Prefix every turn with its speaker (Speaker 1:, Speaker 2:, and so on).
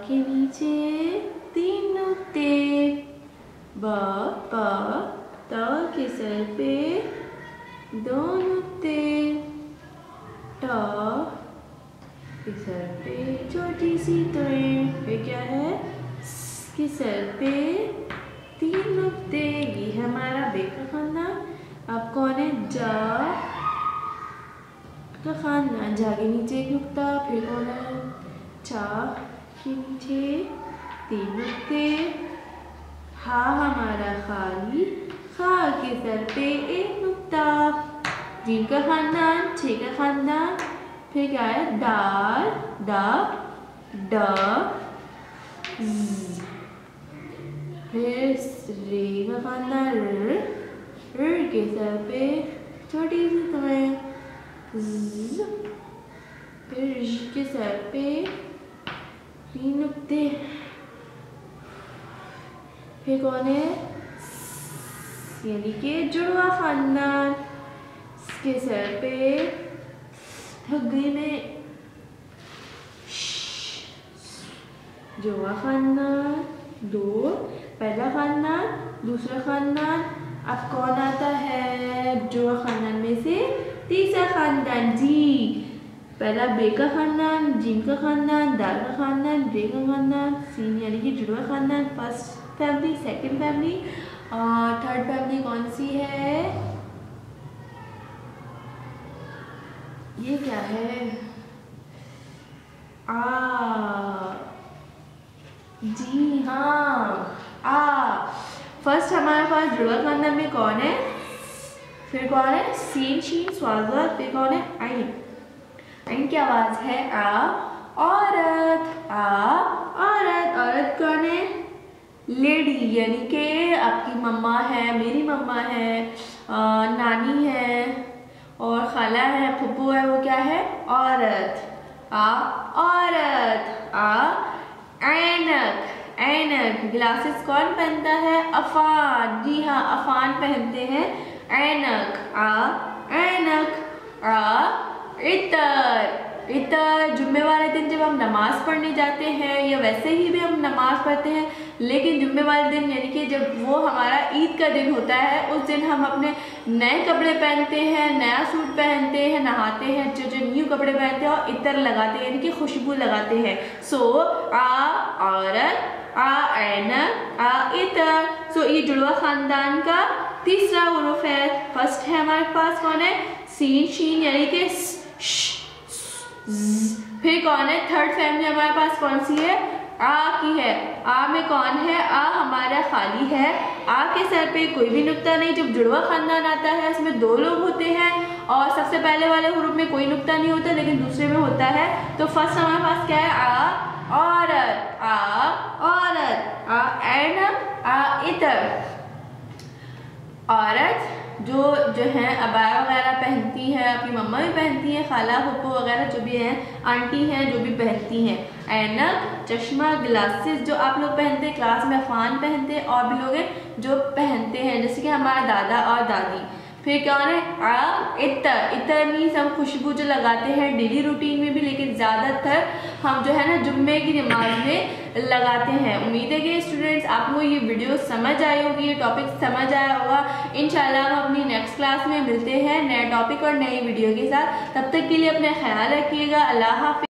Speaker 1: के नीचे 3 नुक्ते, ब प त के सर पे 2 नुक्ते, ट के सर पे छोटी सी तोड़। फिर क्या है, स के सर पे 3 नुक्ते। ये है हमारा बे का खानदान। अब कौन है, जा का खानदान। जा के नीचे 1 नुक्ता। फिर कौन है, चा के नीचे 3 नुक्ते। हा हमारा खाली, खा के सर पे 1 नुक्ता। जीम का खानदान, छे का खानदान। फिर क्या है, दाल, ड ड ज। फिर रे का खानदान, र के सर पे छोटी सी तोड़, ज। फिर ऋ के सर पे 3 नुक्ते। फिर कौन है, यानी कि जुड़वा खानदान। इसके सर पे थक गई मैं, जुड़वा खानदान 2, पहला खानदान, दूसरा खानदान। अब कौन आता है जुड़वा खानदान में से, तीसरा खानदान, जी। पहला बे का खानदान, जीम का खानदान, दाल का खानदान, रे का खानदान, सीन यानी कि जुड़वा खानदान। फर्स्ट फैमिली, सेकंड फैमिली और थर्ड फैमिली कौन सी है, ये क्या है, आ, जी हाँ, आ। फर्स्ट हमारे पास जुड़वा खानदान में कौन है, फिर कौन है, सीन शीन स्वाज़। फिर कौन है, आइन। आइन की आवाज है आ, औरत, आ औरत। औरत कौन है, लेडी, यानी कि आपकी मम्मा है, मेरी मम्मा है, नानी है और खाला है, फुप्पू है, वो क्या है, औरत। आ औरत, आ ऐनक। ऐनक, ग्लासेस कौन पहनता है, अफान। जी हाँ, अफान पहनते हैं, ऐनक। आ ऐनक। आ इतर। इतर, जुम्मे वाले दिन जब हम नमाज पढ़ने जाते हैं या वैसे ही भी हम नमाज पढ़ते हैं, लेकिन जुम्मे वाले दिन यानी कि जब वो हमारा ईद का दिन होता है, उस दिन हम अपने नए कपड़े पहनते हैं, नया सूट पहनते हैं, नहाते हैं, जो न्यू कपड़े पहनते हैं और इतर लगाते हैं यानी कि खुशबू लगाते हैं। सो आ औरत, आ ऐनक, आ इतर। सो ये जुड़वा खानदान का तीसरा हुरूफ है। फर्स्ट है हमारे पास कौन है, सीन शीन यानी कि फिर कौन है, थर्ड फैमिली हमारे पास कौन सी है, आ की है। आ में कौन है, आ हमारा खाली है। आ के सर पे कोई भी नुक्ता नहीं। जब जुड़वा खानदान आता है उसमें 2 लोग होते हैं और सबसे पहले वाले हुरूफ में कोई नुक्ता नहीं होता लेकिन दूसरे में होता है। तो फर्स्ट हमारे पास क्या है, आ औरत, आ औरत, आ ऐनक, आ इतर। औरत जो है अबाया वगैरह पहनती है, अपनी मम्मा भी पहनती है, खाला फुप्पो वगैरह जो भी हैं, आंटी हैं जो भी पहनती हैं। ऐनक, चश्मा, ग्लासेस जो आप लोग पहनते हैं, क्लास में अफान पहनते हैं और भी लोग हैं जो पहनते हैं, जैसे कि हमारे दादा और दादी। फिर क्या है, आ इतर। इतर मीन्स हम खुशबू जो लगाते हैं डेली रूटीन में भी, लेकिन ज़्यादातर हम जो है ना जुम्मे की नमाज में लगाते हैं। उम्मीद है कि स्टूडेंट्स आपको ये वीडियो समझ आई होगी, ये टॉपिक समझ आया होगा। इंशाल्लाह हम अपनी नेक्स्ट क्लास में मिलते हैं नए टॉपिक और नई वीडियो के साथ। तब तक के लिए अपना ख्याल रखिएगा। अल्लाह हाफ़िज़।